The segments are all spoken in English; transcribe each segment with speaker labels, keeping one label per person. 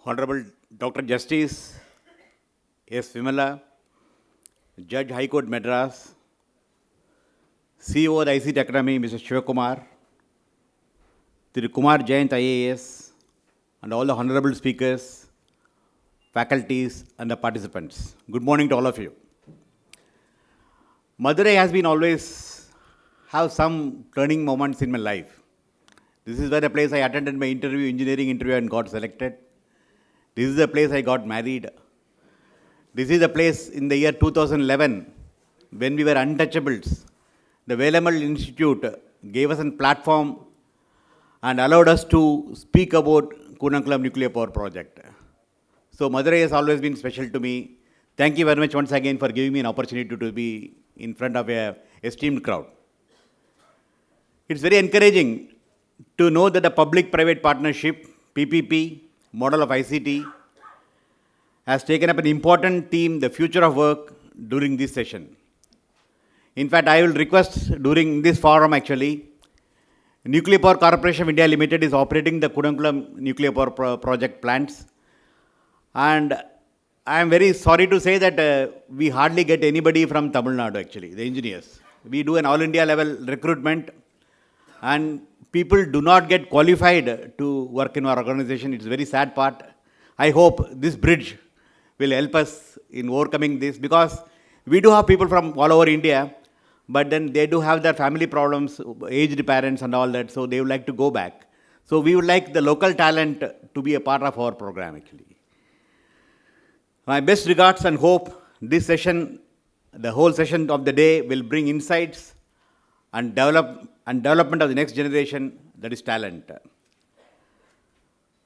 Speaker 1: Honorable Dr. Justice S. Vimala, Judge High Court Madras, CEO of the ICT Academy, Mr. Shivakumar, Thiru Kumar Jayant IAS, and all the honorable speakers, faculties, and the participants. Good morning to all of you. Madurai has been always have some turning moments in my life. This is where the place I attended my engineering interview and got selected. This is the place I got married. This is the place in the year 2011 when we were untouchables. The Velamal Institute gave us a platform and allowed us to speak about Kudankulam nuclear power project. So Madurai has always been special to me. Thank you very much once again for giving me an opportunity to be in front of an esteemed crowd. It's very encouraging to know that the public-private partnership, PPP, model of ICT, has taken up an important theme, the future of work, during this session. In fact, I will request during this forum actually, Nuclear Power Corporation of India Limited is operating the Kudankulam nuclear power project plants. And I am very sorry to say that we hardly get anybody from Tamil Nadu actually, the engineers. We do an all India level recruitment and people do not get qualified to work in our organization. It's a very sad part. I hope this bridge will help us in overcoming this because we do have people from all over India, but then they do have their family problems, aged parents and all that, so they would like to go back. So we would like the local talent to be a part of our program actually. My best regards and hope this session, the whole session of the day will bring insights and development of the next generation, that is talent.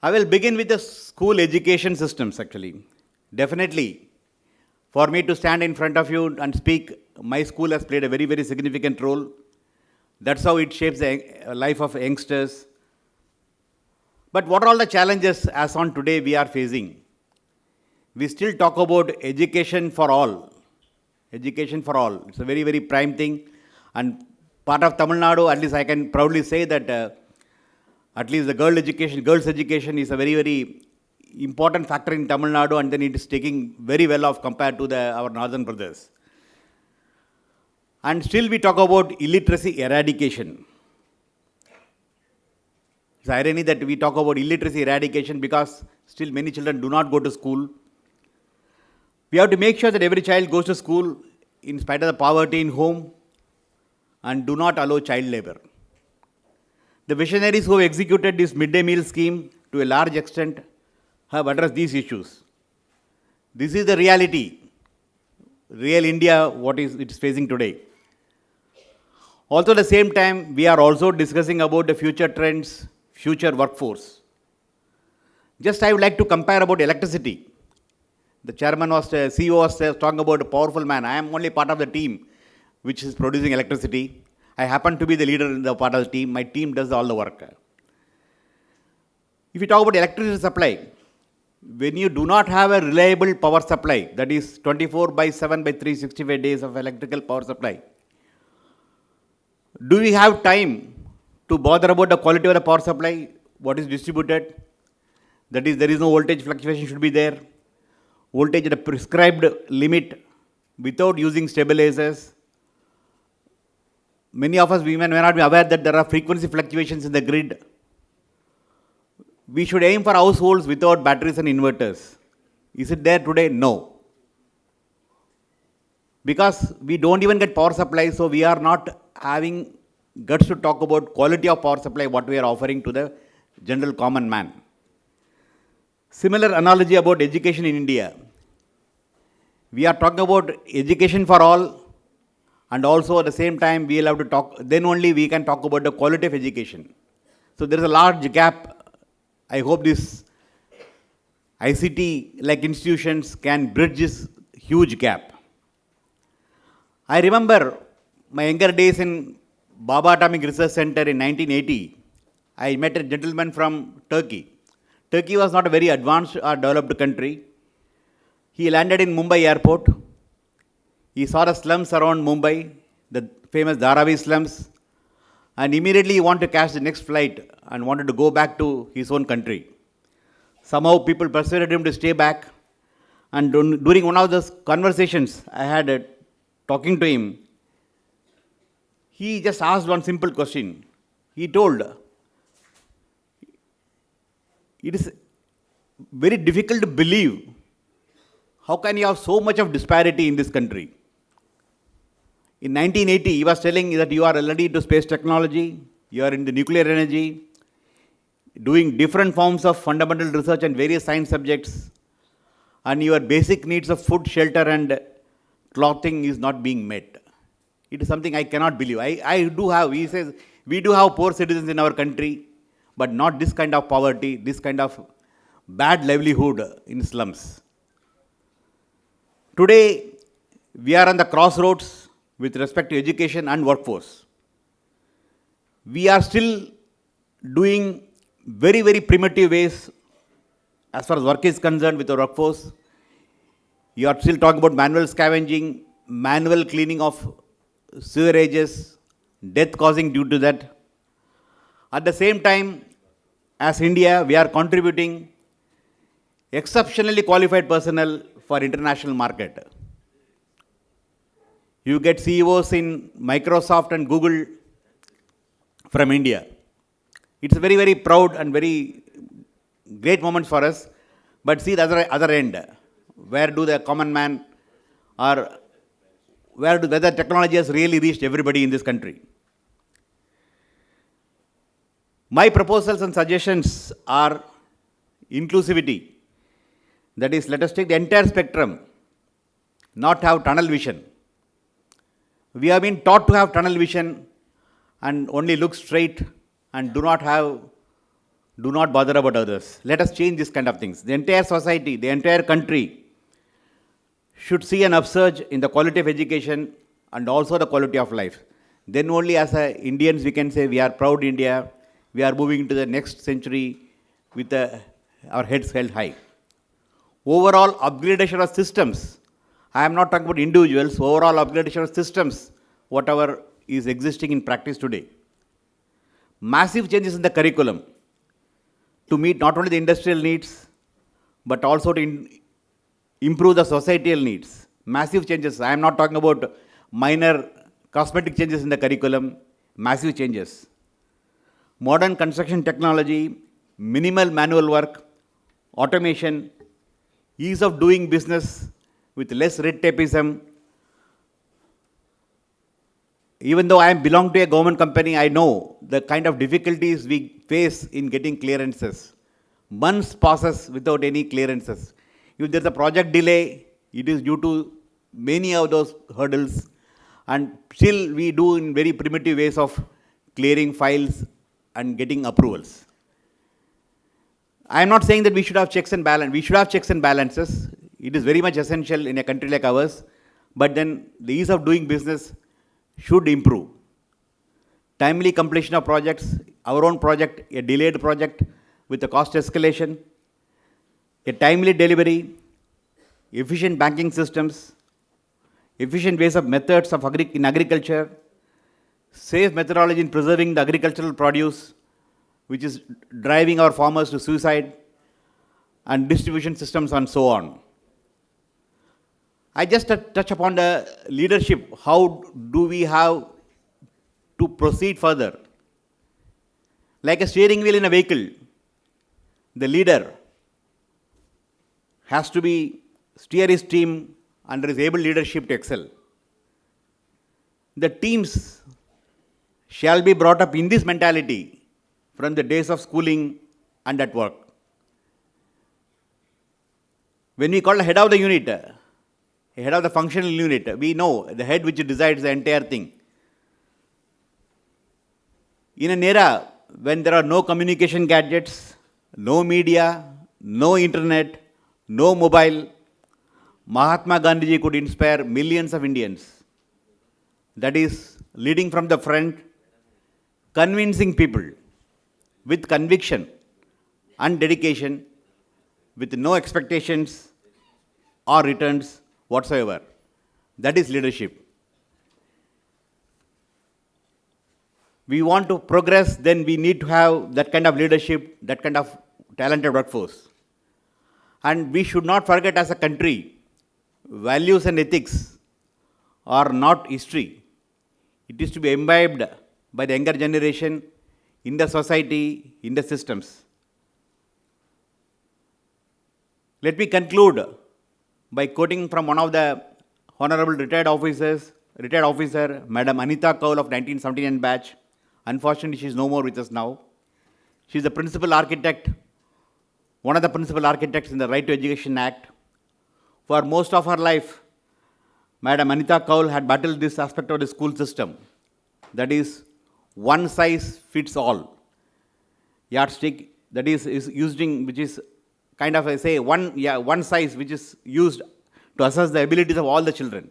Speaker 1: I will begin with the school education systems actually. Definitely, for me to stand in front of you and speak, my school has played a very, very significant role. That's how it shapes the life of youngsters. But what are all the challenges as on today we are facing? We still talk about education for all. Education for all. It's a very, very prime thing. And part of Tamil Nadu, at least I can proudly say that at least the girls' education is a very, very important factor in Tamil Nadu, and then it is taking very well off compared to our northern brothers. And still we talk about illiteracy eradication. It's irony that we talk about illiteracy eradication because still many children do not go to school. We have to make sure that every child goes to school in spite of the poverty in home and do not allow child labor. The visionaries who have executed this midday meal scheme to a large extent have addressed these issues. This is the reality, real India, what it is facing today. Also at the same time, we are also discussing about the future trends, future workforce. Just I would like to compare about electricity. The CEO was talking about a powerful man. I am only part of the team which is producing electricity. I happen to be the leader in the part of the team. My team does all the work. If you talk about electricity supply, when you do not have a reliable power supply, that is 24/7 by 365 days of electrical power supply, do we have time to bother about the quality of the power supply, what is distributed? That is, there is no voltage fluctuation should be there. Voltage at a prescribed limit without using stabilizers. Many of us women may not be aware that there are frequency fluctuations in the grid. We should aim for households without batteries and inverters. Is it there today? No. Because we don't even get power supply, so we are not having guts to talk about quality of power supply, what we are offering to the general common man. Similar analogy about education in India. We are talking about education for all, and also at the same time we will have to talk, then only we can talk about the quality of education. So there is a large gap. I hope this ICT like institutions can bridge this huge gap. I remember my younger days in Baba Atomic Research Center in 1980. I met a gentleman from Turkey. Turkey was not a very advanced or developed country. He landed in Mumbai airport. He saw the slums around Mumbai, the famous Dharavi slums. and immediately he wanted to catch the next flight and wanted to go back to his own country. Somehow people persuaded him to stay back, and during one of those conversations I had talking to him, he just asked one simple question. He told, it is very difficult to believe how can you have so much of disparity in this country. In 1980, he was telling that you are already into space technology, you are into nuclear energy, doing different forms of fundamental research and various science subjects, and your basic needs of food, shelter, and clothing is not being met. It is something I cannot believe. He says, we do have poor citizens in our country, but not this kind of poverty, this kind of bad livelihood in slums. Today, we are on the crossroads with respect to education and workforce. We are still doing very, very primitive ways as far as work is concerned with the workforce. You are still talking about manual scavenging, manual cleaning of sewerages, death causing due to that. At the same time, as India, we are contributing exceptionally qualified personnel for international market. You get CEOs in Microsoft and Google from India. It's a very, very proud and very great moment for us. But see the other end. Where do the common man or whether technology has really reached everybody in this country? My proposals and suggestions are inclusivity. That is, let us take the entire spectrum, not have tunnel vision. We have been taught to have tunnel vision and only look straight and do not bother about others. Let us change this kind of things. The entire society, the entire country should see an upsurge in the quality of education and also the quality of life. Then only as Indians we can say we are proud India, we are moving into the next century with our heads held high. Overall upgradation of systems, I am not talking about individuals, overall upgradation of systems, whatever is existing in practice today. Massive changes in the curriculum to meet not only the industrial needs, but also to improve the societal needs. Massive changes. I am not talking about minor cosmetic changes in the curriculum, massive changes. Modern construction technology, minimal manual work, automation, ease of doing business with less red tapeism. Even though I belong to a government company, I know the kind of difficulties we face in getting clearances. Months passes without any clearances. If there's a project delay, it is due to many of those hurdles, and still we do in very primitive ways of clearing files and getting approvals. I am not saying that we should have checks and balances. We should have checks and balances. It is very much essential in a country like ours. But then the ease of doing business should improve. Timely completion of projects, our own project, a delayed project with a cost escalation, a timely delivery, efficient banking systems, efficient ways of methods of in agriculture, safe methodology in preserving the agricultural produce, which is driving our farmers to suicide, and distribution systems and so on. I just touch upon the leadership. How do we have to proceed further? Like a steering wheel in a vehicle, the leader has to steer his team under his able leadership to excel. The teams shall be brought up in this mentality from the days of schooling and at work. When we call the head of the unit, head of the functional unit, we know the head which decides the entire thing. In an era when there are no communication gadgets, no media, no internet, no mobile, Mahatma Gandhi could inspire millions of Indians. That is, leading from the front, convincing people with conviction and dedication, with no expectations or returns whatsoever. That is leadership. we want to progress, then we need to have that kind of leadership, that kind of talented workforce. And we should not forget as a country, values and ethics are not history. It is to be imbibed by the younger generation in the society, in the systems. Let me conclude by quoting from one of the honorable retired officer, Madam Anita Kaul of 1979 batch. Unfortunately, she is no more with us now. She is the principal architect, one of the principal architects in the Right to Education Act. For most of her life, Madam Anita Kaul had battled this aspect of the school system. That is, one size fits all. Yardstick that is using, which is kind of, I say, one size which is used to assess the abilities of all the children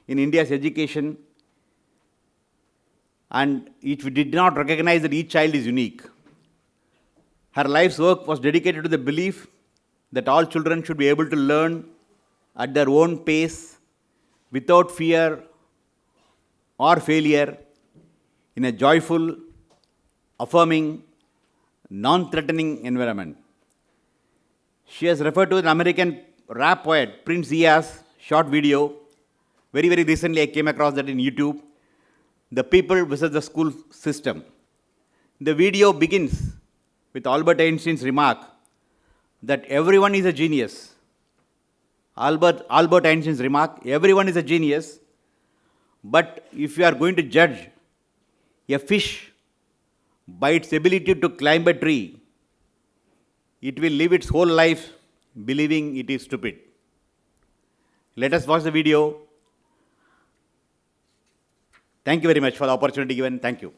Speaker 1: in India's education, and we did not recognize that each child is unique. Her life's work was dedicated to the belief that all children should be able to learn at their own pace, without fear or failure, in a joyful, affirming, non-threatening environment. She has referred to an American rap poet, Prince Iya's short video. Very, very recently I came across that in YouTube. The People versus the School System. The video begins with Albert Einstein's remark that everyone is a genius. Albert Einstein's remark, everyone is a genius, but if you are going to judge a fish by its ability to climb a tree, it will live its whole life believing it is stupid. Let us watch the video. Thank you very much for the opportunity given. Thank you.